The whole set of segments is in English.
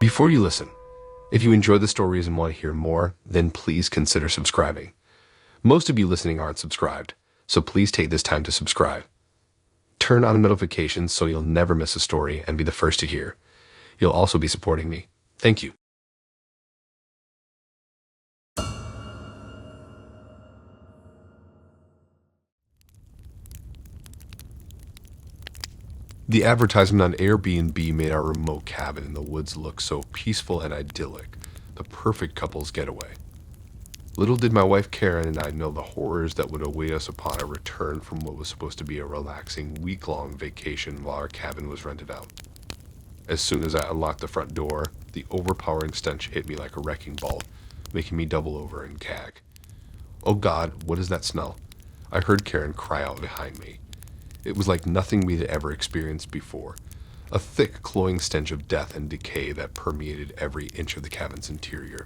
Before you listen, if you enjoy the stories and want to hear more, then please consider subscribing. Most of you listening aren't subscribed, so please take this time to subscribe. Turn on notifications so you'll never miss a story and be the first to hear. You'll also be supporting me. Thank you. The advertisement on Airbnb made our remote cabin in the woods look so peaceful and idyllic, the perfect couple's getaway. Little did my wife Karen and I know the horrors that would await us upon our return from what was supposed to be a relaxing week-long vacation while our cabin was rented out. As soon as I unlocked the front door, the overpowering stench hit me like a wrecking ball, making me double over and gag. "Oh God, what is that smell?" I heard Karen cry out behind me. It was like nothing we had ever experienced before, a thick, cloying stench of death and decay that permeated every inch of the cabin's interior.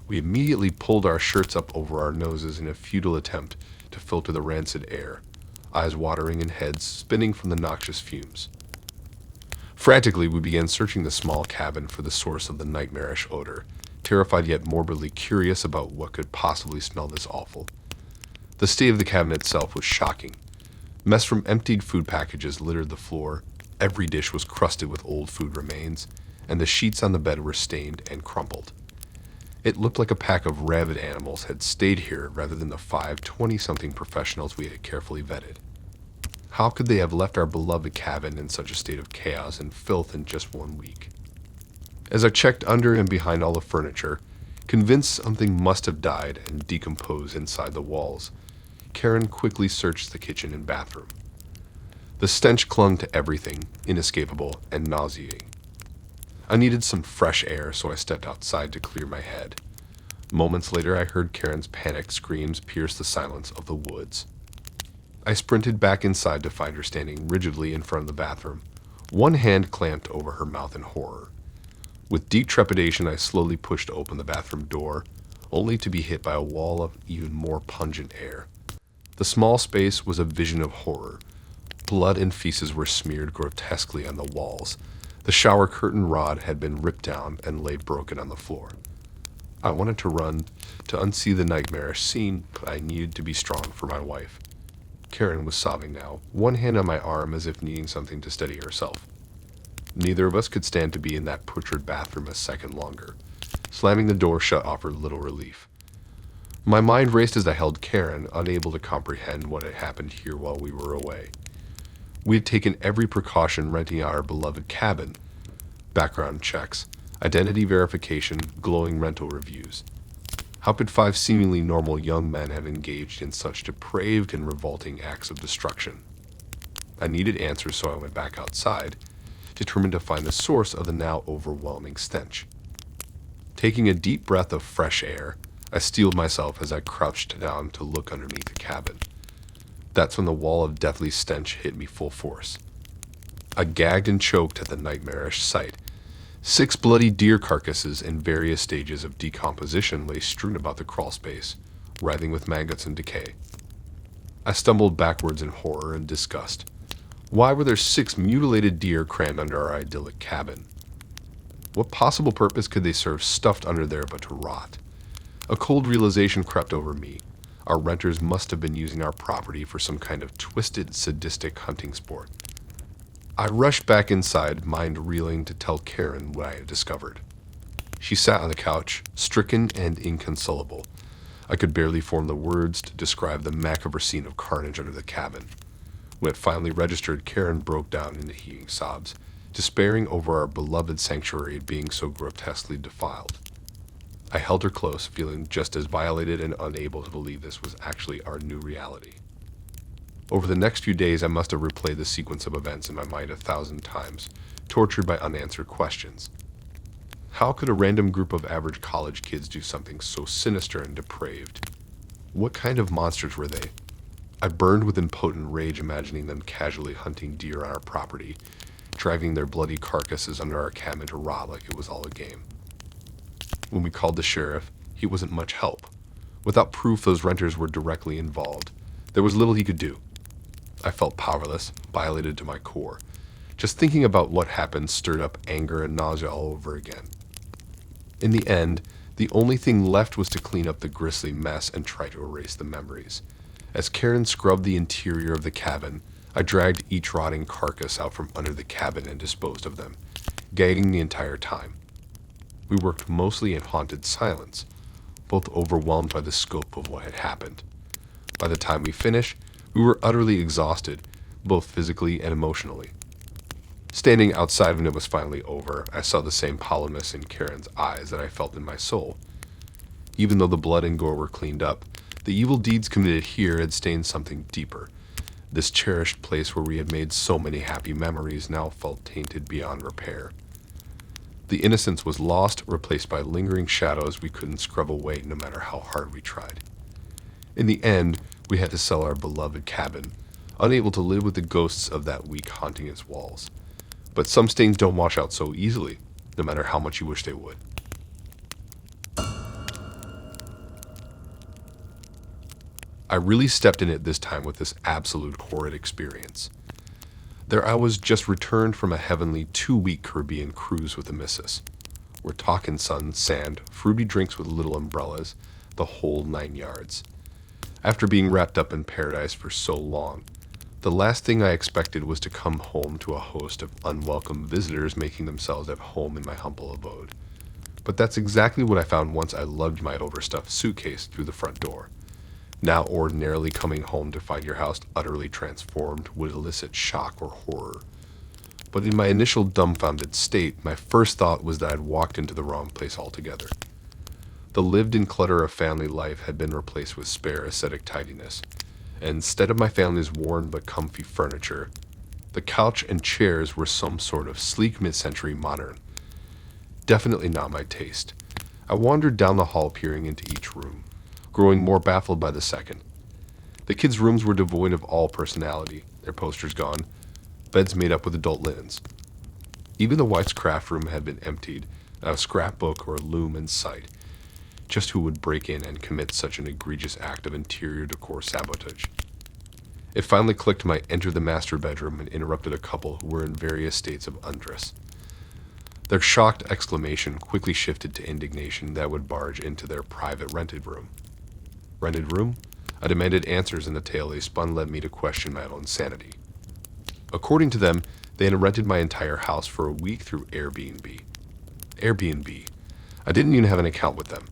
We immediately pulled our shirts up over our noses in a futile attempt to filter the rancid air, eyes watering and heads spinning from the noxious fumes. Frantically, we began searching the small cabin for the source of the nightmarish odor, terrified yet morbidly curious about what could possibly smell this awful. The state of the cabin itself was shocking. Mess from emptied food packages littered the floor, every dish was crusted with old food remains, and the sheets on the bed were stained and crumpled. It looked like a pack of rabid animals had stayed here rather than the 5 20-something professionals we had carefully vetted. How could they have left our beloved cabin in such a state of chaos and filth in just 1 week? As I checked under and behind all the furniture, convinced something must have died and decomposed inside the walls, Karen quickly searched the kitchen and bathroom. The stench clung to everything, inescapable and nauseating. I needed some fresh air, so I stepped outside to clear my head. Moments later, I heard Karen's panicked screams pierce the silence of the woods. I sprinted back inside to find her standing rigidly in front of the bathroom, one hand clamped over her mouth in horror. With deep trepidation, I slowly pushed open the bathroom door, only to be hit by a wall of even more pungent air. The small space was a vision of horror. Blood and feces were smeared grotesquely on the walls. The shower curtain rod had been ripped down and lay broken on the floor. I wanted to run to unsee the nightmarish scene, but I needed to be strong for my wife. Karen was sobbing now, one hand on my arm as if needing something to steady herself. Neither of us could stand to be in that putrid bathroom a second longer. Slamming the door shut offered little relief. My mind raced as I held Karen, unable to comprehend what had happened here while we were away. We had taken every precaution renting out our beloved cabin. Background checks, identity verification, glowing rental reviews. How could 5 seemingly normal young men have engaged in such depraved and revolting acts of destruction? I needed answers, so I went back outside, determined to find the source of the now overwhelming stench. Taking a deep breath of fresh air, I steeled myself as I crouched down to look underneath the cabin. That's when the wall of deathly stench hit me full force. I gagged and choked at the nightmarish sight. 6 bloody deer carcasses in various stages of decomposition lay strewn about the crawl space, writhing with maggots and decay. I stumbled backwards in horror and disgust. Why were there 6 mutilated deer crammed under our idyllic cabin? What possible purpose could they serve stuffed under there but to rot? A cold realization crept over me. Our renters must have been using our property for some kind of twisted, sadistic hunting sport. I rushed back inside, mind reeling to tell Karen what I had discovered. She sat on the couch, stricken and inconsolable. I could barely form the words to describe the macabre scene of carnage under the cabin. When it finally registered, Karen broke down into heaving sobs, despairing over our beloved sanctuary being so grotesquely defiled. I held her close, feeling just as violated and unable to believe this was actually our new reality. Over the next few days, I must have replayed the sequence of events in my mind 1,000 times, tortured by unanswered questions. How could a random group of average college kids do something so sinister and depraved? What kind of monsters were they? I burned with impotent rage imagining them casually hunting deer on our property, driving their bloody carcasses under our cabin to rot like it was all a game. When we called the sheriff, he wasn't much help. Without proof those renters were directly involved, there was little he could do. I felt powerless, violated to my core. Just thinking about what happened stirred up anger and nausea all over again. In the end, the only thing left was to clean up the grisly mess and try to erase the memories. As Karen scrubbed the interior of the cabin, I dragged each rotting carcass out from under the cabin and disposed of them, gagging the entire time. We worked mostly in haunted silence, both overwhelmed by the scope of what had happened. By the time we finished, we were utterly exhausted, both physically and emotionally. Standing outside when it was finally over, I saw the same hollowness in Karen's eyes that I felt in my soul. Even though the blood and gore were cleaned up, the evil deeds committed here had stained something deeper. This cherished place where we had made so many happy memories now felt tainted beyond repair. The innocence was lost, replaced by lingering shadows we couldn't scrub away no matter how hard we tried. In the end, we had to sell our beloved cabin, unable to live with the ghosts of that week haunting its walls. But some stains don't wash out so easily, no matter how much you wish they would. I really stepped in it this time with this absolute horrid experience. There I was, just returned from a heavenly 2-week Caribbean cruise with the missus. We're talking sun, sand, fruity drinks with little umbrellas, the whole 9 yards. After being wrapped up in paradise for so long, the last thing I expected was to come home to a host of unwelcome visitors making themselves at home in my humble abode. But that's exactly what I found once I lugged my overstuffed suitcase through the front door. Now ordinarily coming home to find your house utterly transformed would elicit shock or horror. But in my initial dumbfounded state, my first thought was that I'd walked into the wrong place altogether. The lived-in clutter of family life had been replaced with spare aesthetic tidiness. And instead of my family's worn but comfy furniture, the couch and chairs were some sort of sleek mid-century modern. Definitely not my taste. I wandered down the hall peering into each room, growing more baffled by the second. The kids' rooms were devoid of all personality, their posters gone, beds made up with adult linens. Even the wife's craft room had been emptied, not a scrapbook or loom in sight. Just who would break in and commit such an egregious act of interior decor sabotage? It finally clicked my enter the master bedroom and interrupted a couple who were in various states of undress. Their shocked exclamation quickly shifted to indignation that would barge into their private rented room. Rented room? I demanded answers, and the tale they spun led me to question my own sanity. According to them, they had rented my entire house for a week through Airbnb. Airbnb. I didn't even have an account with them.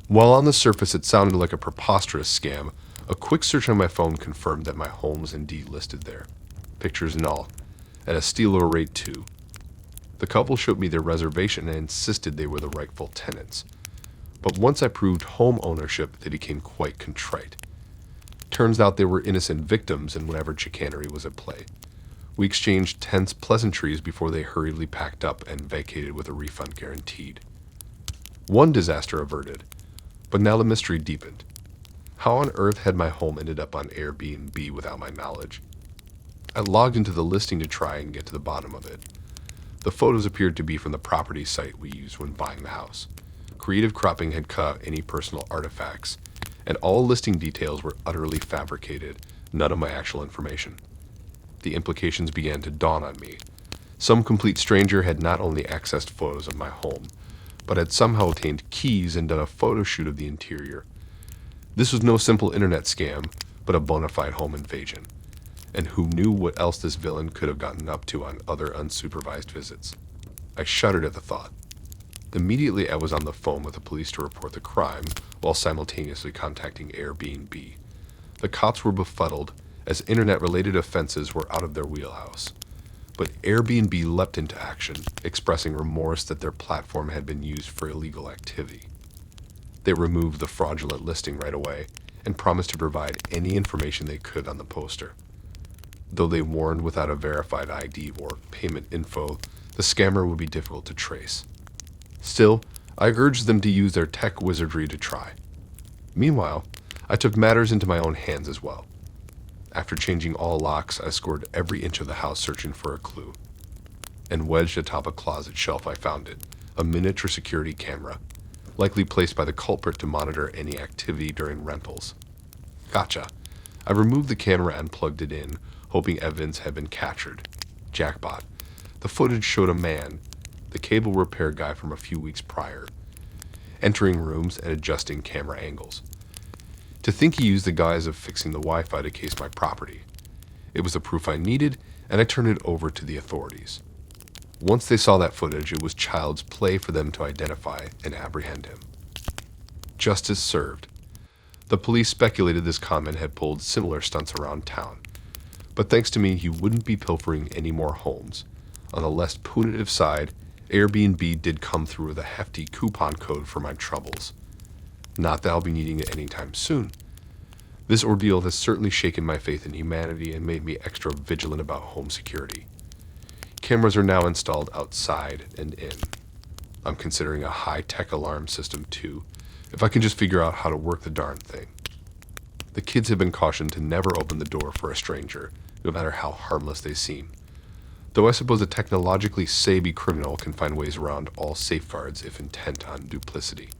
While on the surface it sounded like a preposterous scam, a quick search on my phone confirmed that my home was indeed listed there, pictures and all, at a steal of a rate too. The couple showed me their reservation and insisted they were the rightful tenants. But once I proved home ownership, they became quite contrite. Turns out they were innocent victims in whatever chicanery was at play. We exchanged tense pleasantries before they hurriedly packed up and vacated with a refund guaranteed. One disaster averted, but now the mystery deepened. How on earth had my home ended up on Airbnb without my knowledge? I logged into the listing to try and get to the bottom of it. The photos appeared to be from the property site we used when buying the house. Creative cropping had cut out any personal artifacts, and all listing details were utterly fabricated, none of my actual information. The implications began to dawn on me. Some complete stranger had not only accessed photos of my home, but had somehow obtained keys and done a photo shoot of the interior. This was no simple internet scam, but a bona fide home invasion. And who knew what else this villain could have gotten up to on other unsupervised visits? I shuddered at the thought. Immediately I was on the phone with the police to report the crime, while simultaneously contacting Airbnb. The cops were befuddled, as internet-related offenses were out of their wheelhouse. But Airbnb leapt into action, expressing remorse that their platform had been used for illegal activity. They removed the fraudulent listing right away, and promised to provide any information they could on the poster. Though they warned without a verified ID or payment info, the scammer would be difficult to trace. Still, I urged them to use their tech wizardry to try. Meanwhile, I took matters into my own hands as well. After changing all locks, I scored every inch of the house searching for a clue. And wedged atop a closet shelf I found it, a miniature security camera, likely placed by the culprit to monitor any activity during rentals. Gotcha. I removed the camera and plugged it in, hoping evidence had been captured. Jackpot. The footage showed a man, the cable repair guy from a few weeks prior, entering rooms and adjusting camera angles. To think he used the guise of fixing the Wi-Fi to case my property. It was the proof I needed, and I turned it over to the authorities. Once they saw that footage, it was child's play for them to identify and apprehend him. Justice served. The police speculated this conman had pulled similar stunts around town. But thanks to me, he wouldn't be pilfering any more homes. On the less punitive side, Airbnb did come through with a hefty coupon code for my troubles. Not that I'll be needing it anytime soon. This ordeal has certainly shaken my faith in humanity and made me extra vigilant about home security. Cameras are now installed outside and in. I'm considering a high-tech alarm system too, if I can just figure out how to work the darn thing. The kids have been cautioned to never open the door for a stranger, no matter how harmless they seem. Though I suppose a technologically savvy criminal can find ways around all safeguards if intent on duplicity.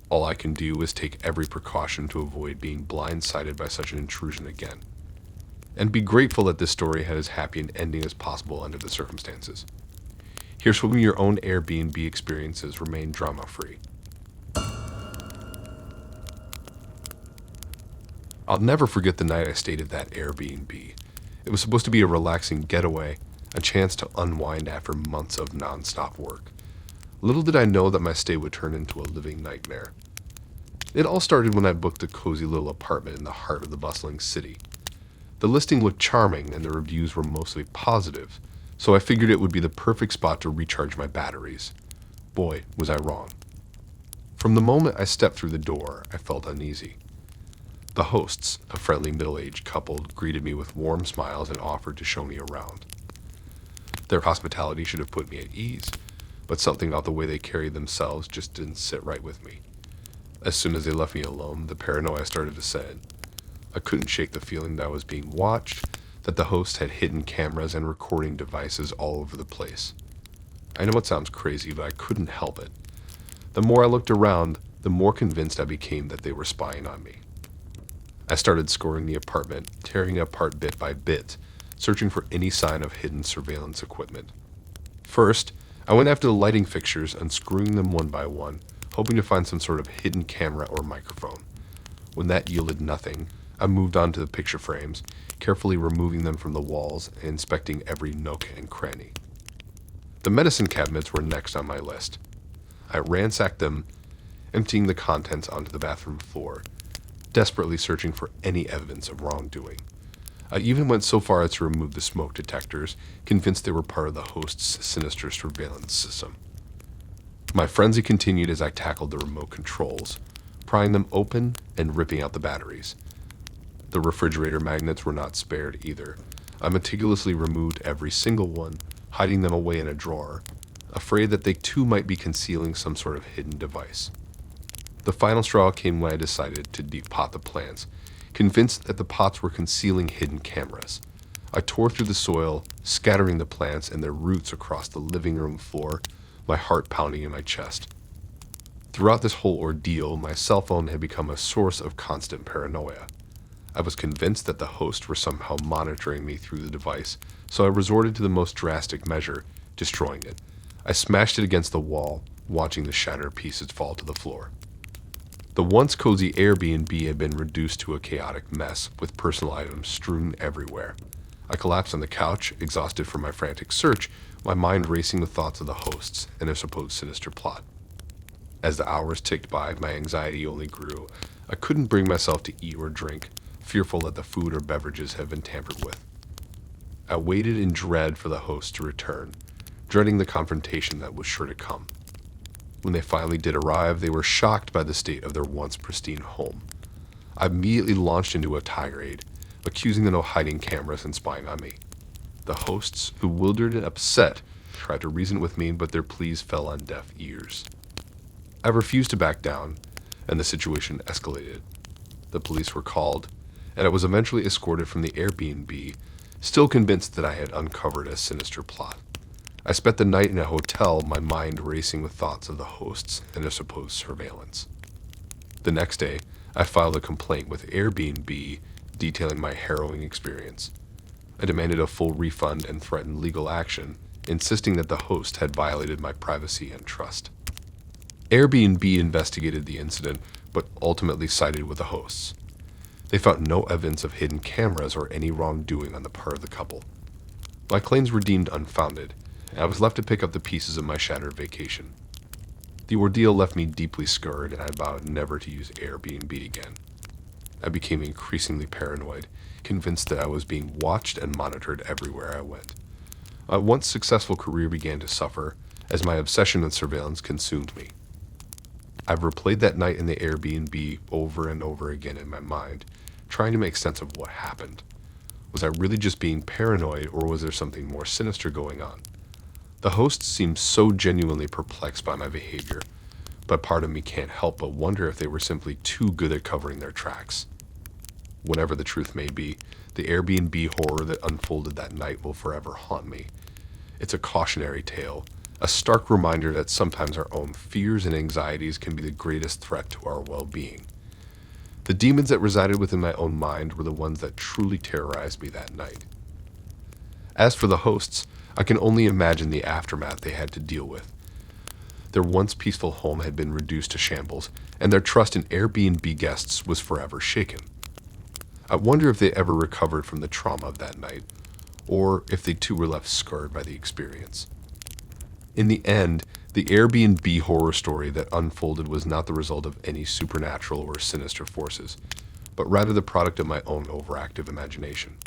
All I can do is take every precaution to avoid being blindsided by such an intrusion again. And be grateful that this story had as happy an ending as possible under the circumstances. Here's hoping your own Airbnb experiences remain drama-free. I'll never forget the night I stayed at that Airbnb. It was supposed to be a relaxing getaway, a chance to unwind after months of non-stop work. Little did I know that my stay would turn into a living nightmare. It all started when I booked a cozy little apartment in the heart of the bustling city. The listing looked charming and the reviews were mostly positive, so I figured it would be the perfect spot to recharge my batteries. Boy, was I wrong. From the moment I stepped through the door, I felt uneasy. The hosts, a friendly middle-aged couple, greeted me with warm smiles and offered to show me around. Their hospitality should have put me at ease, but something about the way they carried themselves just didn't sit right with me. As soon as they left me alone, the paranoia started to set in. I couldn't shake the feeling that I was being watched, that the host had hidden cameras and recording devices all over the place. I know it sounds crazy, but I couldn't help it. The more I looked around, the more convinced I became that they were spying on me. I started scouring the apartment, tearing it apart bit by bit, searching for any sign of hidden surveillance equipment. First, I went after the lighting fixtures, unscrewing them one by one, hoping to find some sort of hidden camera or microphone. When that yielded nothing, I moved on to the picture frames, carefully removing them from the walls and inspecting every nook and cranny. The medicine cabinets were next on my list. I ransacked them, emptying the contents onto the bathroom floor, desperately searching for any evidence of wrongdoing. I even went so far as to remove the smoke detectors, convinced they were part of the host's sinister surveillance system. My frenzy continued as I tackled the remote controls, prying them open and ripping out the batteries. The refrigerator magnets were not spared either. I meticulously removed every single one, hiding them away in a drawer, afraid that they too might be concealing some sort of hidden device. The final straw came when I decided to depot the plants, convinced that the pots were concealing hidden cameras. I tore through the soil, scattering the plants and their roots across the living room floor, my heart pounding in my chest. Throughout this whole ordeal, my cell phone had become a source of constant paranoia. I was convinced that the hosts were somehow monitoring me through the device, so I resorted to the most drastic measure, destroying it. I smashed it against the wall, watching the shattered pieces fall to the floor. The once cozy Airbnb had been reduced to a chaotic mess, with personal items strewn everywhere. I collapsed on the couch, exhausted from my frantic search, my mind racing with thoughts of the hosts and their supposed sinister plot. As the hours ticked by, my anxiety only grew. I couldn't bring myself to eat or drink, fearful that the food or beverages had been tampered with. I waited in dread for the hosts to return, dreading the confrontation that was sure to come. When they finally did arrive, they were shocked by the state of their once pristine home. I immediately launched into a tirade, accusing them of hiding cameras and spying on me. The hosts, bewildered and upset, tried to reason with me, but their pleas fell on deaf ears. I refused to back down, and the situation escalated. The police were called, and I was eventually escorted from the Airbnb, still convinced that I had uncovered a sinister plot. I spent the night in a hotel, my mind racing with thoughts of the hosts and their supposed surveillance. The next day, I filed a complaint with Airbnb detailing my harrowing experience. I demanded a full refund and threatened legal action, insisting that the host had violated my privacy and trust. Airbnb investigated the incident, but ultimately sided with the hosts. They found no evidence of hidden cameras or any wrongdoing on the part of the couple. My claims were deemed unfounded, and I was left to pick up the pieces of my shattered vacation. The ordeal left me deeply scarred, and I vowed never to use Airbnb again. I became increasingly paranoid, convinced that I was being watched and monitored everywhere I went. My once successful career began to suffer as my obsession with surveillance consumed me. I've replayed that night in the Airbnb over and over again in my mind, trying to make sense of what happened. Was I really just being paranoid, or was there something more sinister going on? The hosts seemed so genuinely perplexed by my behavior, but part of me can't help but wonder if they were simply too good at covering their tracks. Whatever the truth may be, the Airbnb horror that unfolded that night will forever haunt me. It's a cautionary tale, a stark reminder that sometimes our own fears and anxieties can be the greatest threat to our well-being. The demons that resided within my own mind were the ones that truly terrorized me that night. As for the hosts, I can only imagine the aftermath they had to deal with. Their once peaceful home had been reduced to shambles, and their trust in Airbnb guests was forever shaken. I wonder if they ever recovered from the trauma of that night, or if they too were left scarred by the experience. In the end, the Airbnb horror story that unfolded was not the result of any supernatural or sinister forces, but rather the product of my own overactive imagination.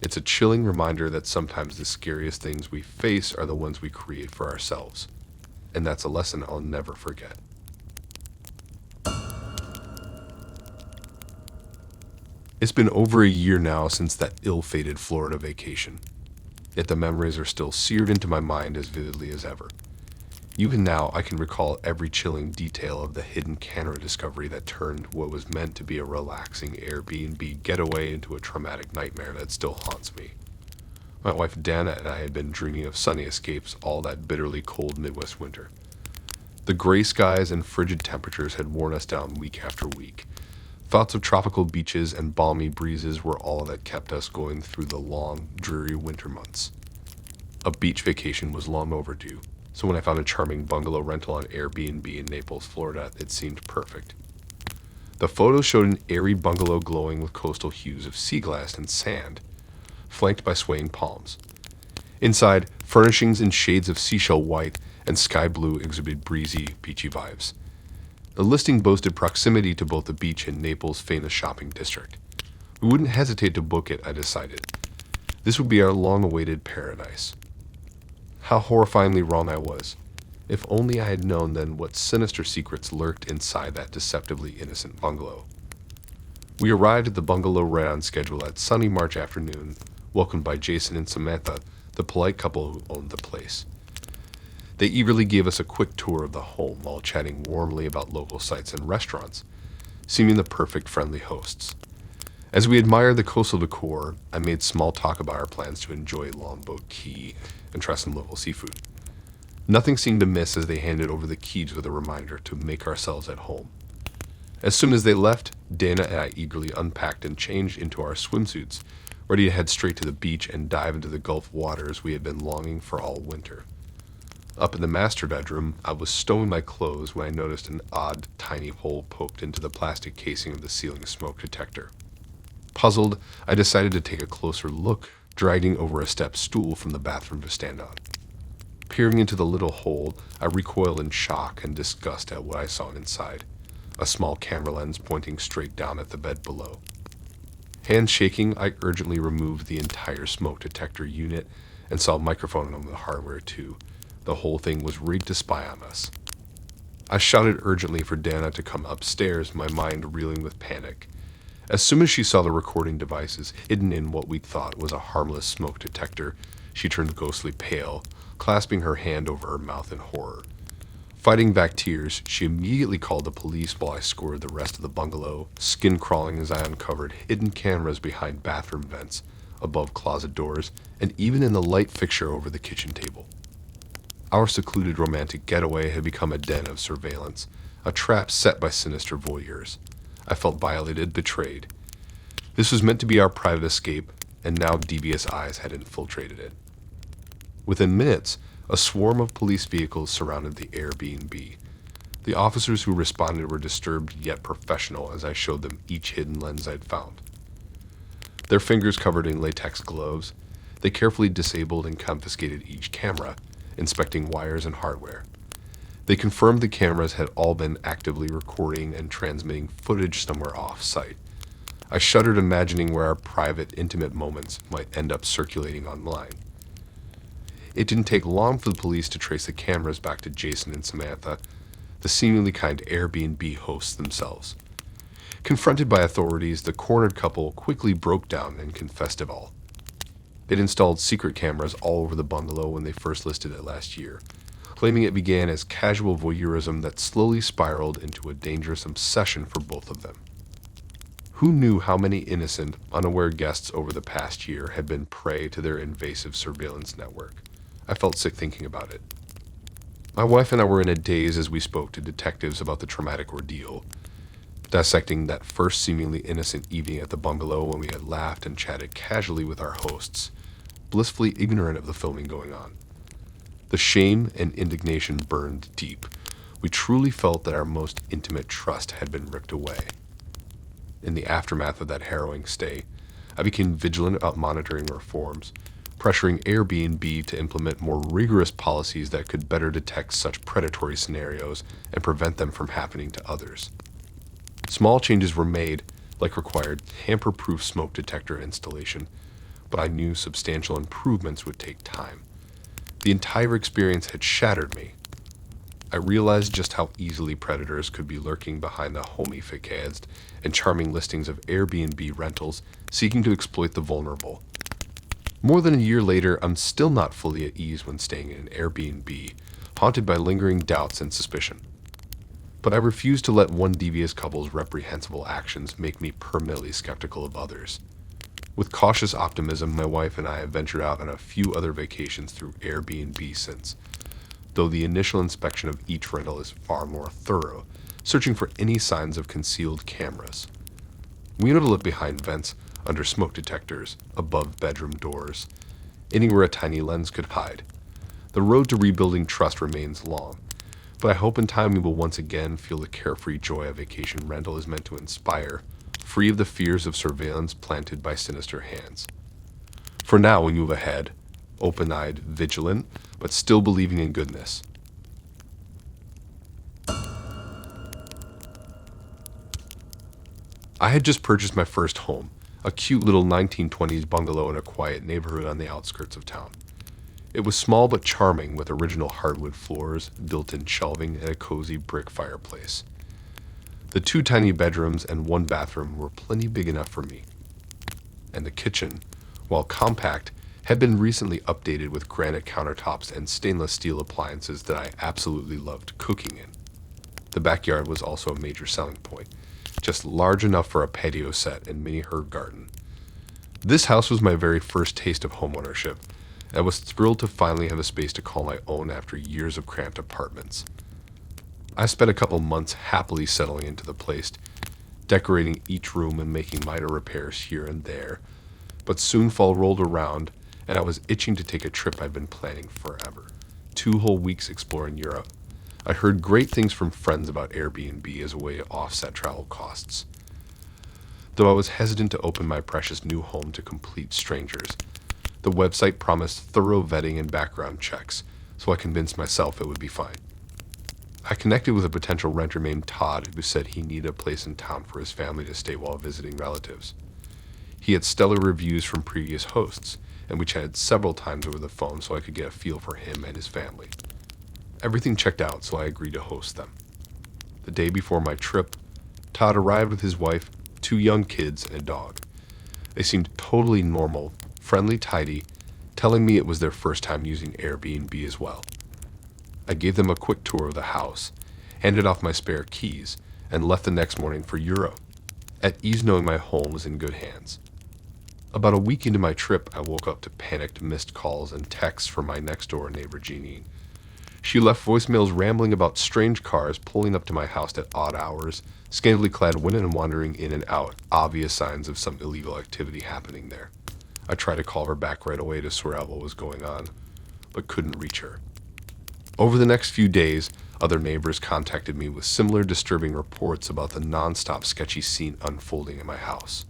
It's a chilling reminder that sometimes the scariest things we face are the ones we create for ourselves, and that's a lesson I'll never forget. It's been over a year now since that ill-fated Florida vacation, yet the memories are still seared into my mind as vividly as ever. Even now, I can recall every chilling detail of the hidden camera discovery that turned what was meant to be a relaxing Airbnb getaway into a traumatic nightmare that still haunts me. My wife Dana and I had been dreaming of sunny escapes all that bitterly cold Midwest winter. The gray skies and frigid temperatures had worn us down week after week. Thoughts of tropical beaches and balmy breezes were all that kept us going through the long, dreary winter months. A beach vacation was long overdue, so when I found a charming bungalow rental on Airbnb in Naples, Florida, it seemed perfect. The photos showed an airy bungalow glowing with coastal hues of sea glass and sand, flanked by swaying palms. Inside, furnishings in shades of seashell white and sky blue exhibited breezy, beachy vibes. The listing boasted proximity to both the beach and Naples' famous shopping district. We wouldn't hesitate to book it, I decided. This would be our long-awaited paradise. How horrifyingly wrong I was. If only I had known then what sinister secrets lurked inside that deceptively innocent bungalow. We arrived at the bungalow right on schedule at sunny March afternoon, welcomed by Jason and Samantha, the polite couple who owned the place. They eagerly gave us a quick tour of the home while chatting warmly about local sites and restaurants, seeming the perfect friendly hosts. As we admired the coastal decor, I made small talk about our plans to enjoy Longboat Key and try some local seafood. Nothing seemed amiss as they handed over the keys with a reminder to make ourselves at home. As soon as they left, Dana and I eagerly unpacked and changed into our swimsuits, ready to head straight to the beach and dive into the Gulf waters we had been longing for all winter. Up in the master bedroom, I was stowing my clothes when I noticed an odd, tiny hole poked into the plastic casing of the ceiling smoke detector. Puzzled, I decided to take a closer look, dragging over a step stool from the bathroom to stand on. Peering into the little hole, I recoiled in shock and disgust at what I saw inside, a small camera lens pointing straight down at the bed below. Hands shaking, I urgently removed the entire smoke detector unit and saw a microphone on the hardware too. The whole thing was rigged to spy on us. I shouted urgently for Dana to come upstairs, my mind reeling with panic. As soon as she saw the recording devices hidden in what we thought was a harmless smoke detector, she turned ghostly pale, clasping her hand over her mouth in horror. Fighting back tears, she immediately called the police while I scoured the rest of the bungalow, skin crawling as I uncovered hidden cameras behind bathroom vents, above closet doors, and even in the light fixture over the kitchen table. Our secluded romantic getaway had become a den of surveillance, a trap set by sinister voyeurs. I felt violated, betrayed. This was meant to be our private escape, and now devious eyes had infiltrated it. Within minutes, a swarm of police vehicles surrounded the Airbnb. The officers who responded were disturbed yet professional as I showed them each hidden lens I'd found. Their fingers covered in latex gloves, they carefully disabled and confiscated each camera, inspecting wires and hardware. They confirmed the cameras had all been actively recording and transmitting footage somewhere off-site. I shuddered imagining where our private, intimate moments might end up circulating online. It didn't take long for the police to trace the cameras back to Jason and Samantha, the seemingly kind Airbnb hosts themselves. Confronted by authorities, the cornered couple quickly broke down and confessed it all. They'd installed secret cameras all over the bungalow when they first listed it last year, claiming it began as casual voyeurism that slowly spiraled into a dangerous obsession for both of them. Who knew how many innocent, unaware guests over the past year had been prey to their invasive surveillance network? I felt sick thinking about it. My wife and I were in a daze as we spoke to detectives about the traumatic ordeal, dissecting that first seemingly innocent evening at the bungalow when we had laughed and chatted casually with our hosts, blissfully ignorant of the filming going on. The shame and indignation burned deep. We truly felt that our most intimate trust had been ripped away. In the aftermath of that harrowing stay, I became vigilant about monitoring reforms, pressuring Airbnb to implement more rigorous policies that could better detect such predatory scenarios and prevent them from happening to others. Small changes were made, like required tamper-proof smoke detector installation, but I knew substantial improvements would take time. The entire experience had shattered me. I realized just how easily predators could be lurking behind the homey facades and charming listings of Airbnb rentals seeking to exploit the vulnerable. More than a year later, I'm still not fully at ease when staying in an Airbnb, haunted by lingering doubts and suspicion. But I refuse to let one devious couple's reprehensible actions make me permanently skeptical of others. With cautious optimism, my wife and I have ventured out on a few other vacations through Airbnb since, though the initial inspection of each rental is far more thorough, searching for any signs of concealed cameras. We know to look behind vents, under smoke detectors, above bedroom doors, anywhere a tiny lens could hide. The road to rebuilding trust remains long, but I hope in time we will once again feel the carefree joy a vacation rental is meant to inspire, free of the fears of surveillance planted by sinister hands. For now, we move ahead, open-eyed, vigilant, but still believing in goodness. I had just purchased my first home, a cute little 1920s bungalow in a quiet neighborhood on the outskirts of town. It was small but charming, with original hardwood floors, built-in shelving, and a cozy brick fireplace. The 2 tiny bedrooms and 1 bathroom were plenty big enough for me. And the kitchen, while compact, had been recently updated with granite countertops and stainless steel appliances that I absolutely loved cooking in. The backyard was also a major selling point, just large enough for a patio set and mini herb garden. This house was my very first taste of homeownership. I was thrilled to finally have a space to call my own after years of cramped apartments. I spent a couple months happily settling into the place, decorating each room and making minor repairs here and there, but soon fall rolled around and I was itching to take a trip I'd been planning forever. 2 whole weeks exploring Europe. I heard great things from friends about Airbnb as a way to offset travel costs. Though I was hesitant to open my precious new home to complete strangers, the website promised thorough vetting and background checks, so I convinced myself it would be fine. I connected with a potential renter named Todd who said he needed a place in town for his family to stay while visiting relatives. He had stellar reviews from previous hosts, and we chatted several times over the phone so I could get a feel for him and his family. Everything checked out, so I agreed to host them. The day before my trip, Todd arrived with his wife, 2 young kids, and a dog. They seemed totally normal, friendly, tidy, telling me it was their first time using Airbnb as well. I gave them a quick tour of the house, handed off my spare keys, and left the next morning for Europe, at ease knowing my home was in good hands. About a week into my trip, I woke up to panicked missed calls and texts from my next-door neighbor, Jeanine. She left voicemails rambling about strange cars pulling up to my house at odd hours, scantily clad women and wandering in and out, obvious signs of some illegal activity happening there. I tried to call her back right away to sort out what was going on, but couldn't reach her. Over the next few days, other neighbors contacted me with similar disturbing reports about the non-stop sketchy scene unfolding in my house.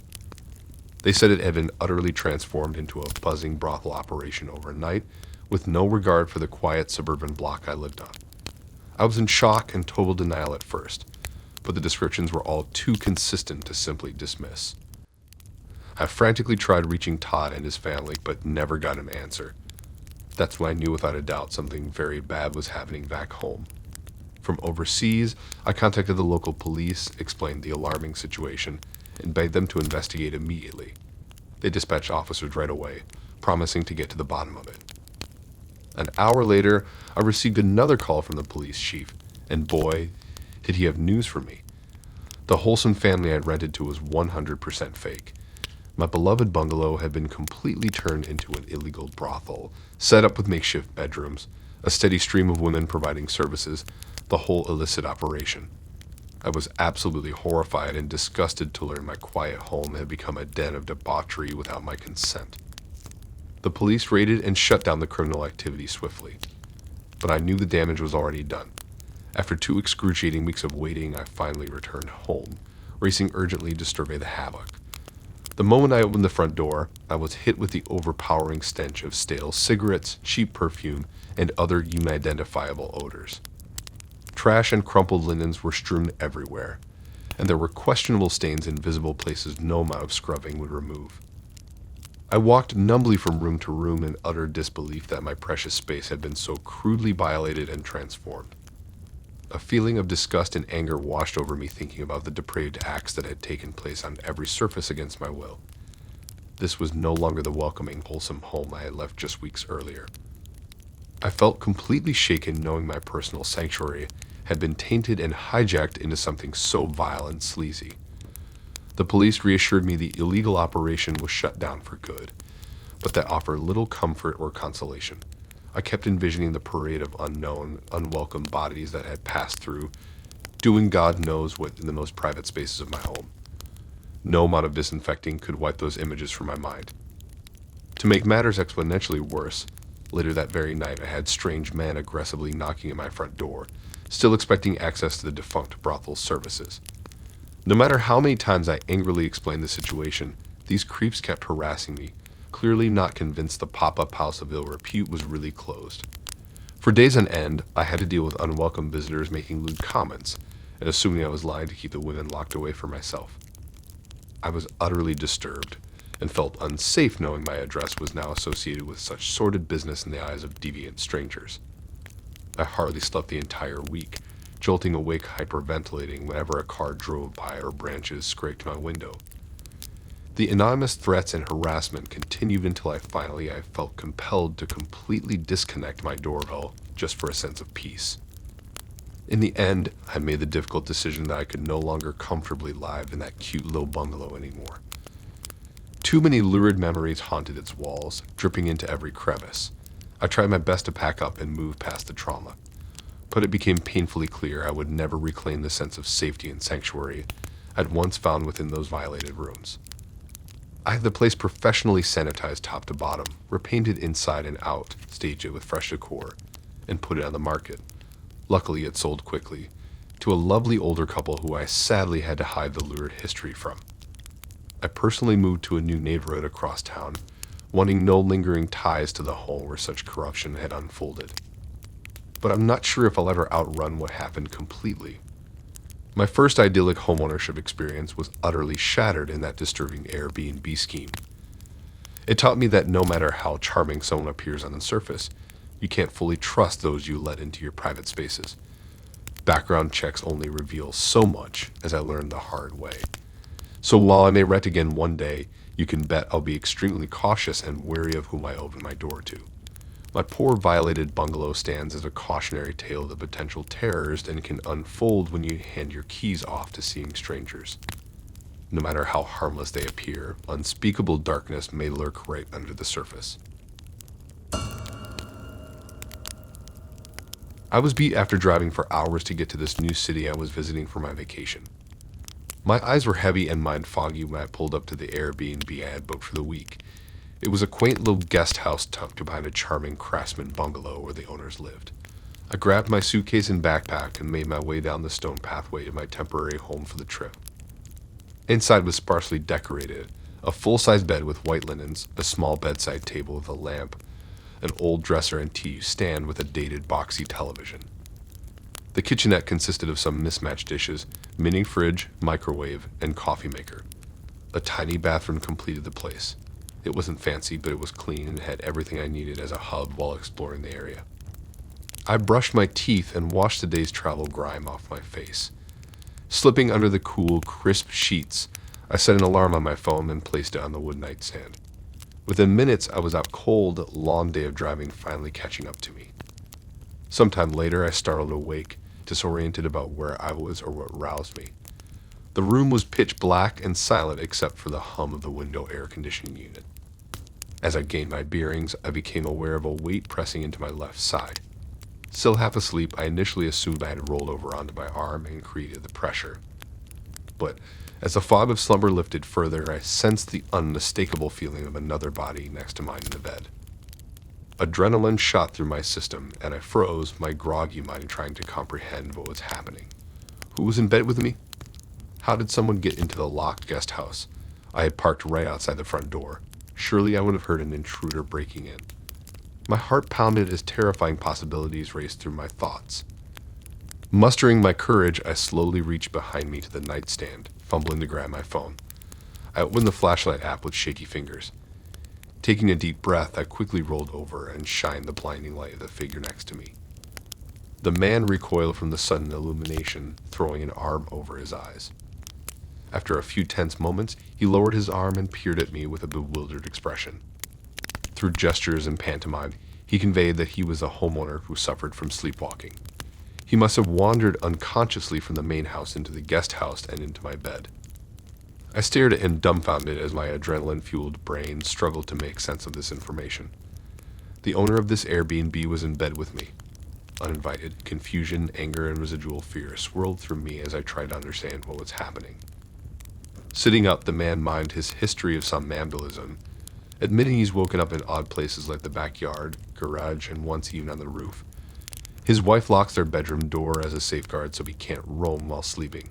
They said it had been utterly transformed into a buzzing brothel operation overnight, with no regard for the quiet suburban block I lived on. I was in shock and total denial at first, but the descriptions were all too consistent to simply dismiss. I frantically tried reaching Todd and his family, but never got an answer. That's when I knew without a doubt something very bad was happening back home. From overseas, I contacted the local police, explained the alarming situation, and begged them to investigate immediately. They dispatched officers right away, promising to get to the bottom of it. An hour later, I received another call from the police chief, and boy, did he have news for me. The wholesome family I'd rented to was 100% fake. My beloved bungalow had been completely turned into an illegal brothel, set up with makeshift bedrooms, a steady stream of women providing services, the whole illicit operation. I was absolutely horrified and disgusted to learn my quiet home had become a den of debauchery without my consent. The police raided and shut down the criminal activity swiftly, but I knew the damage was already done. After 2 excruciating weeks of waiting, I finally returned home, racing urgently to survey the havoc. The moment I opened the front door, I was hit with the overpowering stench of stale cigarettes, cheap perfume, and other unidentifiable odors. Trash and crumpled linens were strewn everywhere, and there were questionable stains in visible places no amount of scrubbing would remove. I walked numbly from room to room in utter disbelief that my precious space had been so crudely violated and transformed. A feeling of disgust and anger washed over me thinking about the depraved acts that had taken place on every surface against my will. This was no longer the welcoming, wholesome home I had left just weeks earlier. I felt completely shaken knowing my personal sanctuary had been tainted and hijacked into something so vile and sleazy. The police reassured me the illegal operation was shut down for good, but that offered little comfort or consolation. I kept envisioning the parade of unknown, unwelcome bodies that had passed through, doing God knows what in the most private spaces of my home. No amount of disinfecting could wipe those images from my mind. To make matters exponentially worse, later that very night I had strange men aggressively knocking at my front door, still expecting access to the defunct brothel's services. No matter how many times I angrily explained the situation, these creeps kept harassing me, clearly not convinced the pop-up house of ill repute was really closed. For days on end, I had to deal with unwelcome visitors making lewd comments, and assuming I was lying to keep the women locked away from myself. I was utterly disturbed, and felt unsafe knowing my address was now associated with such sordid business in the eyes of deviant strangers. I hardly slept the entire week, jolting awake hyperventilating whenever a car drove by or branches scraped my window. The anonymous threats and harassment continued until I felt compelled to completely disconnect my doorbell just for a sense of peace. In the end, I made the difficult decision that I could no longer comfortably live in that cute little bungalow anymore. Too many lurid memories haunted its walls, dripping into every crevice. I tried my best to pack up and move past the trauma, but it became painfully clear I would never reclaim the sense of safety and sanctuary I'd once found within those violated rooms. I had the place professionally sanitized top to bottom, repainted inside and out, staged it with fresh decor, and put it on the market. Luckily, it sold quickly, to a lovely older couple who I sadly had to hide the lurid history from. I personally moved to a new neighborhood across town, wanting no lingering ties to the home where such corruption had unfolded. But I'm not sure if I'll ever outrun what happened completely. My first idyllic homeownership experience was utterly shattered in that disturbing Airbnb scheme. It taught me that no matter how charming someone appears on the surface, you can't fully trust those you let into your private spaces. Background checks only reveal so much, as I learned the hard way. So while I may rent again one day, you can bet I'll be extremely cautious and wary of whom I open my door to. My poor violated bungalow stands as a cautionary tale of the potential terrors that can unfold when you hand your keys off to seeing strangers. No matter how harmless they appear, unspeakable darkness may lurk right under the surface. I was beat after driving for hours to get to this new city I was visiting for my vacation. My eyes were heavy and mind foggy when I pulled up to the Airbnb I had booked for the week. It was a quaint little guest house tucked behind a charming craftsman bungalow where the owners lived. I grabbed my suitcase and backpack and made my way down the stone pathway to my temporary home for the trip. Inside was sparsely decorated, a full-size bed with white linens, a small bedside table with a lamp, an old dresser and TV stand with a dated boxy television. The kitchenette consisted of some mismatched dishes, mini fridge, microwave, and coffee maker. A tiny bathroom completed the place. It wasn't fancy, but it was clean and had everything I needed as a hub while exploring the area. I brushed my teeth and washed the day's travel grime off my face. Slipping under the cool, crisp sheets, I set an alarm on my phone and placed it on the wood nightstand. Within minutes, I was out cold, long day of driving finally catching up to me. Sometime later, I startled awake, disoriented about where I was or what roused me. The room was pitch black and silent except for the hum of the window air conditioning unit. As I gained my bearings, I became aware of a weight pressing into my left side. Still half asleep, I initially assumed I had rolled over onto my arm and created the pressure. But as the fog of slumber lifted further, I sensed the unmistakable feeling of another body next to mine in the bed. Adrenaline shot through my system, and I froze, my groggy mind trying to comprehend what was happening. Who was in bed with me? How did someone get into the locked guest house? I had parked right outside the front door. Surely I would have heard an intruder breaking in. My heart pounded as terrifying possibilities raced through my thoughts. Mustering my courage, I slowly reached behind me to the nightstand, fumbling to grab my phone. I opened the flashlight app with shaky fingers. Taking a deep breath, I quickly rolled over and shined the blinding light of the figure next to me. The man recoiled from the sudden illumination, throwing an arm over his eyes. After a few tense moments, he lowered his arm and peered at me with a bewildered expression. Through gestures and pantomime, he conveyed that he was a homeowner who suffered from sleepwalking. He must have wandered unconsciously from the main house into the guest house and into my bed. I stared at him dumbfounded as my adrenaline-fueled brain struggled to make sense of this information. The owner of this Airbnb was in bed with me. Uninvited, confusion, anger, and residual fear swirled through me as I tried to understand what was happening. Sitting up, the man mimed his history of somnambulism, admitting he's woken up in odd places like the backyard, garage, and once even on the roof. His wife locks their bedroom door as a safeguard so he can't roam while sleeping,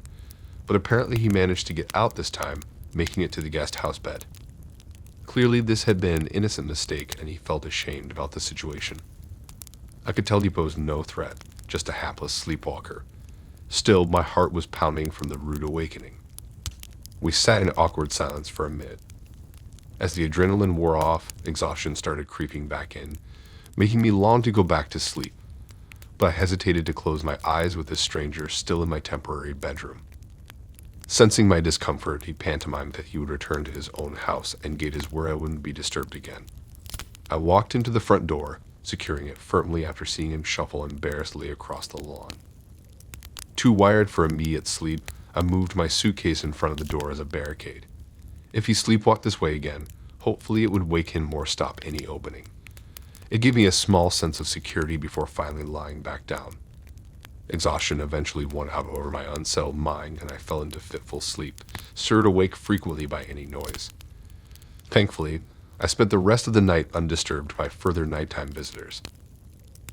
but apparently he managed to get out this time, making it to the guest house bed. Clearly this had been an innocent mistake and he felt ashamed about the situation. I could tell he posed no threat, just a hapless sleepwalker. Still, my heart was pounding from the rude awakening. We sat in awkward silence for a minute. As the adrenaline wore off, exhaustion started creeping back in, making me long to go back to sleep. But I hesitated to close my eyes with this stranger still in my temporary bedroom. Sensing my discomfort, he pantomimed that he would return to his own house and gave his word I wouldn't be disturbed again. I walked into the front door, securing it firmly after seeing him shuffle embarrassedly across the lawn. Too wired for immediate sleep, I moved my suitcase in front of the door as a barricade. If he sleepwalked this way again, hopefully it would wake him more stop any opening. It gave me a small sense of security before finally lying back down. Exhaustion eventually won out over my unsettled mind and I fell into fitful sleep, stirred awake frequently by any noise. Thankfully, I spent the rest of the night undisturbed by further nighttime visitors.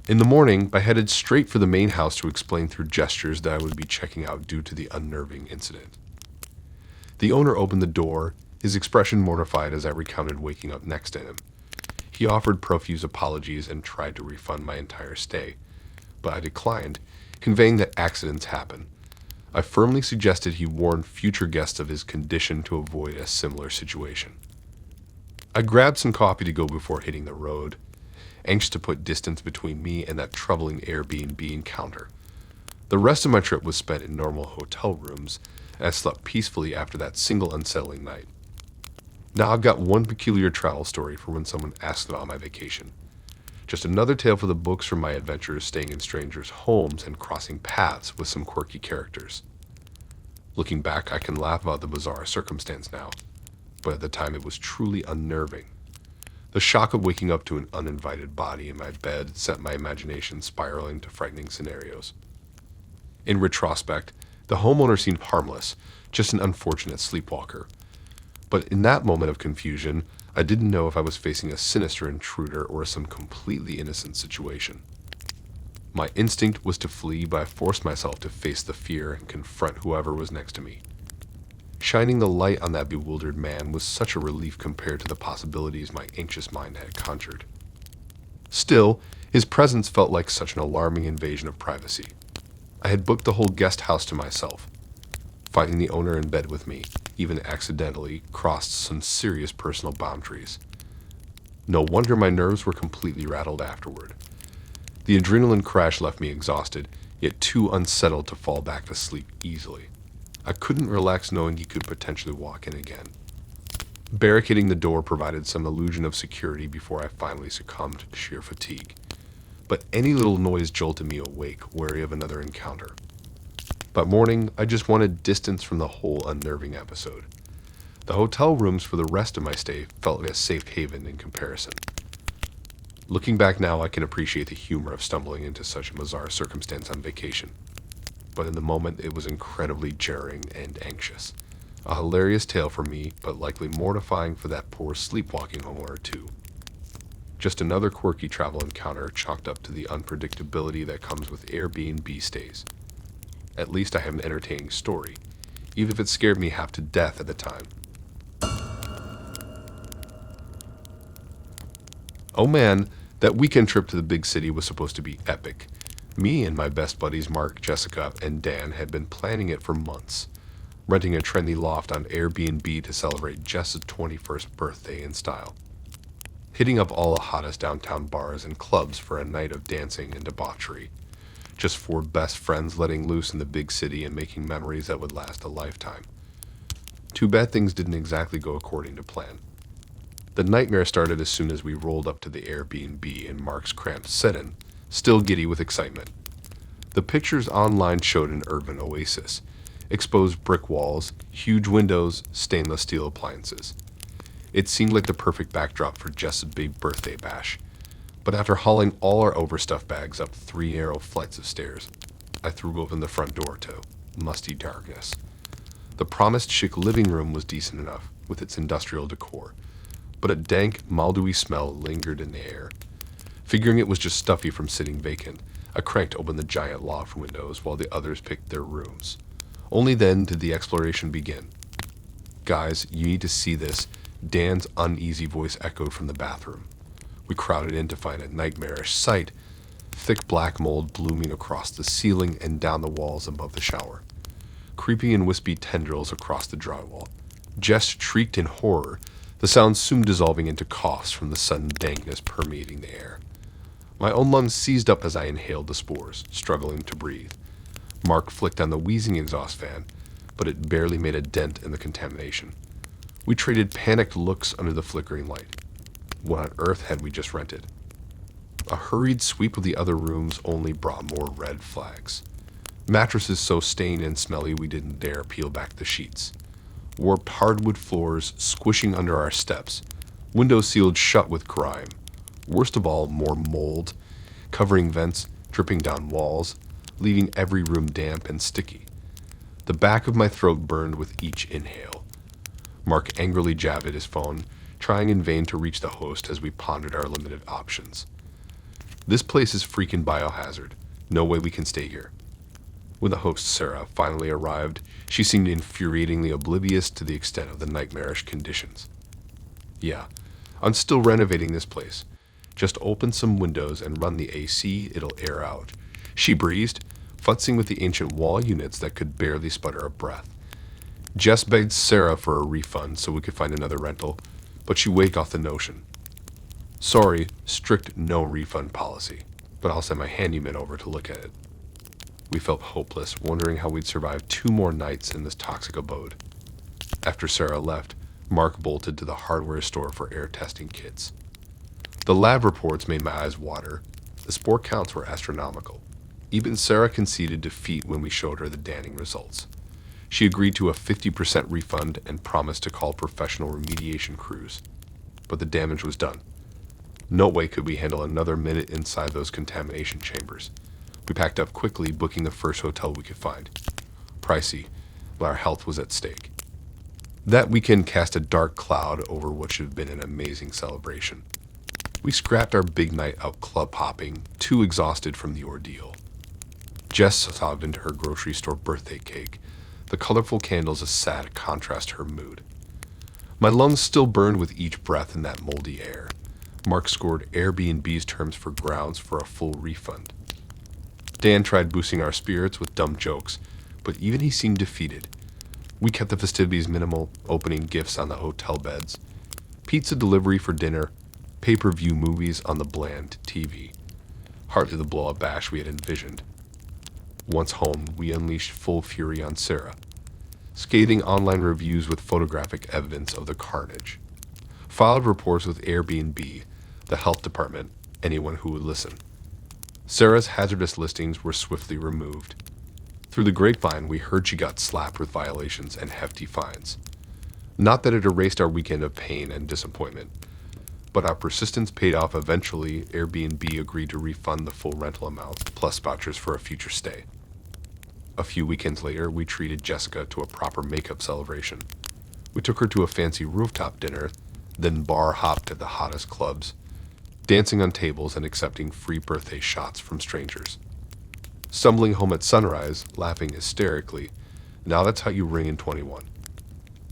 In the morning, I headed straight for the main house to explain through gestures that I would be checking out due to the unnerving incident. The owner opened the door, his expression mortified as I recounted waking up next to him. He offered profuse apologies and tried to refund my entire stay, but I declined, conveying that accidents happen. I firmly suggested he warn future guests of his condition to avoid a similar situation. I grabbed some coffee to go before hitting the road, anxious to put distance between me and that troubling Airbnb encounter. The rest of my trip was spent in normal hotel rooms, and I slept peacefully after that single unsettling night. Now I've got one peculiar travel story for when someone asks about my vacation. Just another tale for the books from my adventures staying in strangers' homes and crossing paths with some quirky characters. Looking back, I can laugh about the bizarre circumstance now, but at the time it was truly unnerving. The shock of waking up to an uninvited body in my bed sent my imagination spiraling to frightening scenarios. In retrospect, the homeowner seemed harmless, just an unfortunate sleepwalker. But in that moment of confusion, I didn't know if I was facing a sinister intruder or some completely innocent situation. My instinct was to flee, but I forced myself to face the fear and confront whoever was next to me. Shining the light on that bewildered man was such a relief compared to the possibilities my anxious mind had conjured. Still, his presence felt like such an alarming invasion of privacy. I had booked the whole guest house to myself. Finding the owner in bed with me, even accidentally, crossed some serious personal boundaries. No wonder my nerves were completely rattled afterward. The adrenaline crash left me exhausted, yet too unsettled to fall back to sleep easily. I couldn't relax knowing he could potentially walk in again. Barricading the door provided some illusion of security before I finally succumbed to sheer fatigue. But any little noise jolted me awake, wary of another encounter. By morning, I just wanted distance from the whole unnerving episode. The hotel rooms for the rest of my stay felt like a safe haven in comparison. Looking back now, I can appreciate the humor of stumbling into such a bizarre circumstance on vacation. But in the moment, it was incredibly jarring and anxious. A hilarious tale for me, but likely mortifying for that poor sleepwalking homeowner too. Just another quirky travel encounter chalked up to the unpredictability that comes with Airbnb stays. At least I have an entertaining story, even if it scared me half to death at the time. Oh man, that weekend trip to the big city was supposed to be epic. Me and my best buddies Mark, Jessica, and Dan had been planning it for months, renting a trendy loft on Airbnb to celebrate Jess's 21st birthday in style. Hitting up all the hottest downtown bars and clubs for a night of dancing and debauchery. Just four best friends letting loose in the big city and making memories that would last a lifetime. Too bad things didn't exactly go according to plan. The nightmare started as soon as we rolled up to the Airbnb in Mark's cramped set-in, still giddy with excitement. The pictures online showed an urban oasis. Exposed brick walls, huge windows, stainless steel appliances. It seemed like the perfect backdrop for Jess's big birthday bash. But after hauling all our overstuffed bags up 3 narrow flights of stairs, I threw open the front door to Musty Darkness. The promised chic living room was decent enough, with its industrial decor, but a dank, mildewy smell lingered in the air. Figuring it was just stuffy from sitting vacant, I cranked open the giant loft windows while the others picked their rooms. Only then did the exploration begin. Guys, you need to see this. Dan's uneasy voice echoed from the bathroom. We crowded in to find a nightmarish sight. Thick black mold blooming across the ceiling and down the walls above the shower. Creepy and wispy tendrils across the drywall. Jess shrieked in horror, the sound soon dissolving into coughs from the sudden dankness permeating the air. My own lungs seized up as I inhaled the spores, struggling to breathe. Mark flicked on the wheezing exhaust fan, but it barely made a dent in the contamination. We traded panicked looks under the flickering light. What on earth had we just rented? A hurried sweep of the other rooms only brought more red flags. Mattresses so stained and smelly we didn't dare peel back the sheets. Warped hardwood floors squishing under our steps. Windows sealed shut with grime. Worst of all, more mold, covering vents, dripping down walls, leaving every room damp and sticky. The back of my throat burned with each inhale. Mark angrily jabbed at his phone, trying in vain to reach the host as we pondered our limited options. This place is freaking biohazard. No way we can stay here. When the host, Sarah, finally arrived, she seemed infuriatingly oblivious to the extent of the nightmarish conditions. Yeah, I'm still renovating this place. Just open some windows and run the AC, it'll air out. She breezed, futzing with the ancient wall units that could barely sputter a breath. Jess begged Sarah for a refund so we could find another rental, but she waked off the notion. Sorry, strict no refund policy, but I'll send my handyman over to look at it. We felt hopeless, wondering how we'd survive 2 more nights in this toxic abode. After Sarah left, Mark bolted to the hardware store for air testing kits. The lab reports made my eyes water. The spore counts were astronomical. Even Sarah conceded defeat when we showed her the damning results. She agreed to a 50% refund and promised to call professional remediation crews. But the damage was done. No way could we handle another minute inside those contamination chambers. We packed up quickly, booking the first hotel we could find. Pricey, but our health was at stake. That weekend cast a dark cloud over what should have been an amazing celebration. We scrapped our big night out club hopping, too exhausted from the ordeal. Jess sobbed into her grocery store birthday cake, the colorful candles a sad contrast to her mood. My lungs still burned with each breath in that moldy air. Mark scored Airbnb's terms for grounds for a full refund. Dan tried boosting our spirits with dumb jokes, but even he seemed defeated. We kept the festivities minimal, opening gifts on the hotel beds, pizza delivery for dinner, pay-per-view movies on the bland TV. Hardly the blow-up bash we had envisioned. Once home, we unleashed full fury on Sarah, scathing online reviews with photographic evidence of the carnage. Filed reports with Airbnb, the health department, anyone who would listen. Sarah's hazardous listings were swiftly removed. Through the grapevine, we heard she got slapped with violations and hefty fines. Not that it erased our weekend of pain and disappointment, but our persistence paid off. Eventually, Airbnb agreed to refund the full rental amount, plus vouchers for a future stay. A few weekends later, we treated Jessica to a proper makeup celebration. We took her to a fancy rooftop dinner, then bar hopped at the hottest clubs, dancing on tables and accepting free birthday shots from strangers. Stumbling home at sunrise, laughing hysterically, now that's how you ring in 21.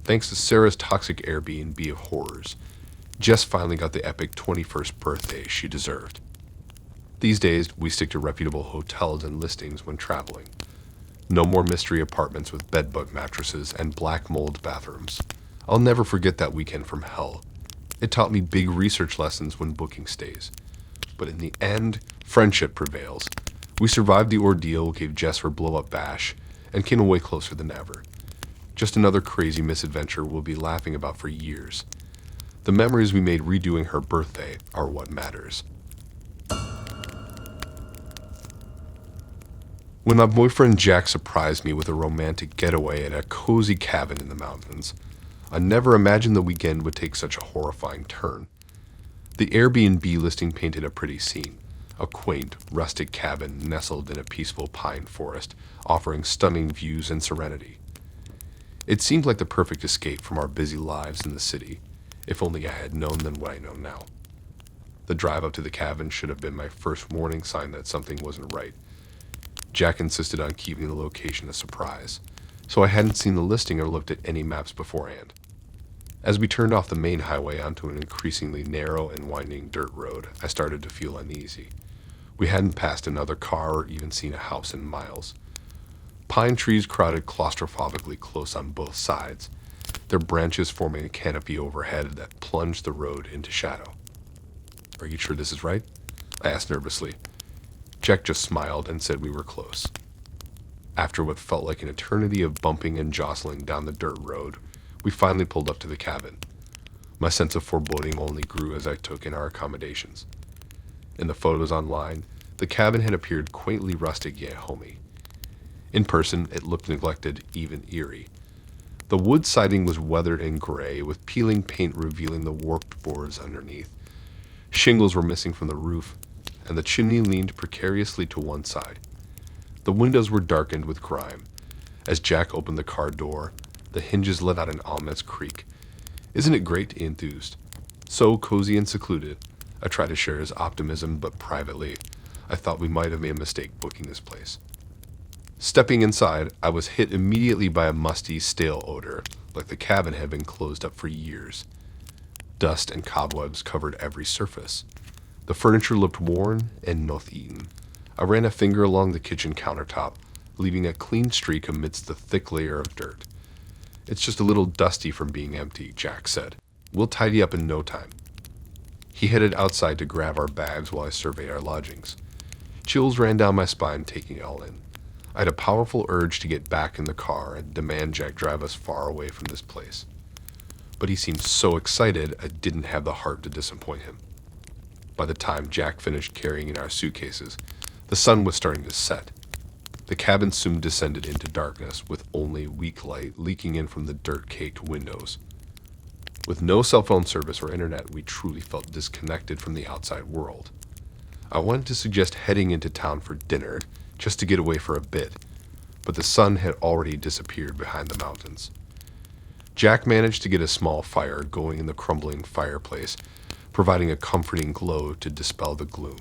Thanks to Sarah's toxic Airbnb of horrors, Jess finally got the epic 21st birthday she deserved. These days, we stick to reputable hotels and listings when traveling. No more mystery apartments with bedbug mattresses and black mold bathrooms. I'll never forget that weekend from hell. It taught me big research lessons when booking stays. But in the end, friendship prevails. We survived the ordeal, gave Jess her blow-up bash, and came away closer than ever. Just another crazy misadventure we'll be laughing about for years. The memories we made redoing her birthday are what matters. When my boyfriend Jack surprised me with a romantic getaway at a cozy cabin in the mountains, I never imagined the weekend would take such a horrifying turn. The Airbnb listing painted a pretty scene, a quaint, rustic cabin nestled in a peaceful pine forest, offering stunning views and serenity. It seemed like the perfect escape from our busy lives in the city, if only I had known then what I know now. The drive up to the cabin should have been my first warning sign that something wasn't right. Jack insisted on keeping the location a surprise, so I hadn't seen the listing or looked at any maps beforehand. As we turned off the main highway onto an increasingly narrow and winding dirt road, I started to feel uneasy. We hadn't passed another car or even seen a house in miles. Pine trees crowded claustrophobically close on both sides, their branches forming a canopy overhead that plunged the road into shadow. "Are you sure this is right?" I asked nervously. Jack just smiled and said we were close. After what felt like an eternity of bumping and jostling down the dirt road, we finally pulled up to the cabin. My sense of foreboding only grew as I took in our accommodations. In the photos online, the cabin had appeared quaintly rustic yet homey. In person, it looked neglected, even eerie. The wood siding was weathered and gray, with peeling paint revealing the warped boards underneath. Shingles were missing from the roof, and the chimney leaned precariously to one side. The windows were darkened with grime. As Jack opened the car door, the hinges let out an ominous creak. "Isn't it great?" he enthused. "So cozy and secluded." I tried to share his optimism, but privately, I thought we might have made a mistake booking this place. Stepping inside, I was hit immediately by a musty, stale odor, like the cabin had been closed up for years. Dust and cobwebs covered every surface. The furniture looked worn and moth-eaten. I ran a finger along the kitchen countertop, leaving a clean streak amidst the thick layer of dirt. "It's just a little dusty from being empty," Jack said. "We'll tidy up in no time." He headed outside to grab our bags while I surveyed our lodgings. Chills ran down my spine, taking it all in. I had a powerful urge to get back in the car and demand Jack drive us far away from this place. But he seemed so excited, I didn't have the heart to disappoint him. By the time Jack finished carrying in our suitcases, the sun was starting to set. The cabin soon descended into darkness, with only weak light leaking in from the dirt-caked windows. With no cell phone service or internet, we truly felt disconnected from the outside world. I wanted to suggest heading into town for dinner, just to get away for a bit, but the sun had already disappeared behind the mountains. Jack managed to get a small fire going in the crumbling fireplace, providing a comforting glow to dispel the gloom.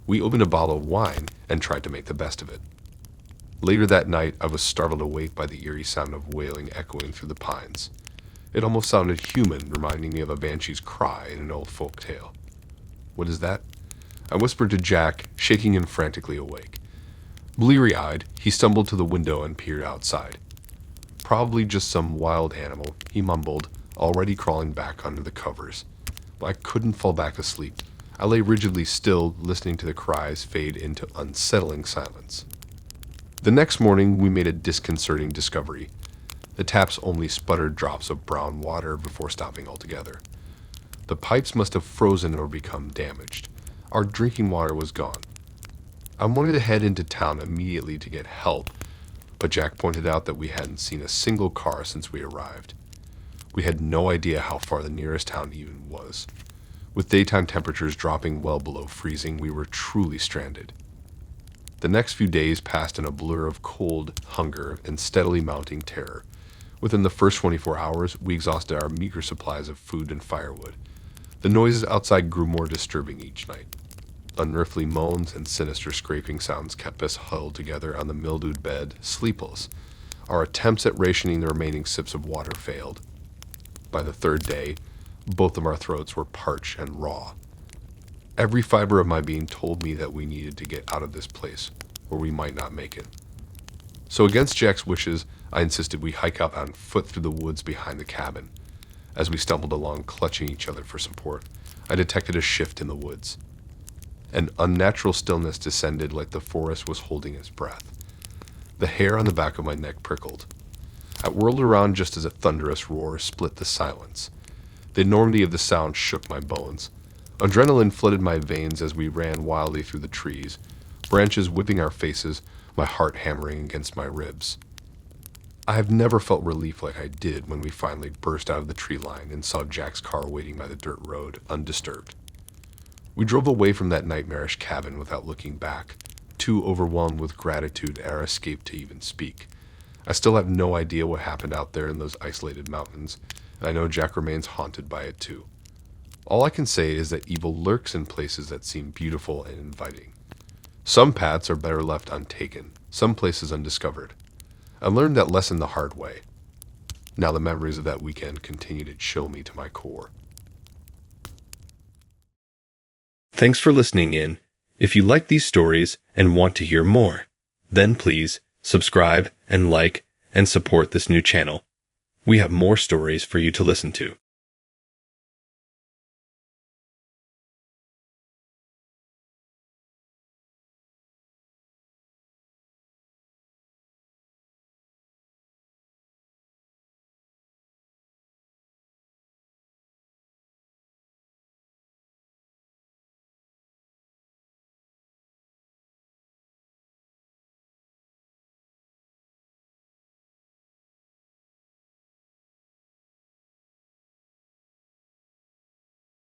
We opened a bottle of wine and tried to make the best of it. Later that night, I was startled awake by the eerie sound of wailing echoing through the pines. It almost sounded human, reminding me of a banshee's cry in an old folk tale. "What is that?" I whispered to Jack, shaking him frantically awake. Bleary-eyed, he stumbled to the window and peered outside. "Probably just some wild animal," he mumbled, already crawling back under the covers. But I couldn't fall back asleep. I lay rigidly still, listening to the cries fade into unsettling silence. The next morning, we made a disconcerting discovery. The taps only sputtered drops of brown water before stopping altogether. The pipes must have frozen or become damaged. Our drinking water was gone. I wanted to head into town immediately to get help, but Jack pointed out that we hadn't seen a single car since we arrived. We had no idea how far the nearest town even was. With daytime temperatures dropping well below freezing, we were truly stranded. The next few days passed in a blur of cold, hunger, and steadily mounting terror. Within the first 24 hours, we exhausted our meager supplies of food and firewood. The noises outside grew more disturbing each night. Unearthly moans and sinister scraping sounds kept us huddled together on the mildewed bed, sleepless. Our attempts at rationing the remaining sips of water failed. By the third day, both of our throats were parched and raw. Every fiber of my being told me that we needed to get out of this place, or we might not make it. So against Jack's wishes, I insisted we hike out on foot through the woods behind the cabin. As we stumbled along, clutching each other for support, I detected a shift in the woods. An unnatural stillness descended like the forest was holding its breath. The hair on the back of my neck prickled. I whirled around just as a thunderous roar split the silence. The enormity of the sound shook my bones. Adrenaline flooded my veins as we ran wildly through the trees, branches whipping our faces, my heart hammering against my ribs. I have never felt relief like I did when we finally burst out of the tree line and saw Jack's car waiting by the dirt road, undisturbed. We drove away from that nightmarish cabin without looking back, too overwhelmed with gratitude at our escape to even speak. I still have no idea what happened out there in those isolated mountains, and I know Jack remains haunted by it too. All I can say is that evil lurks in places that seem beautiful and inviting. Some paths are better left untaken, some places undiscovered. I learned that lesson the hard way. Now the memories of that weekend continue to chill me to my core. Thanks for listening in. If you like these stories and want to hear more, then please subscribe and like and support this new channel. We have more stories for you to listen to.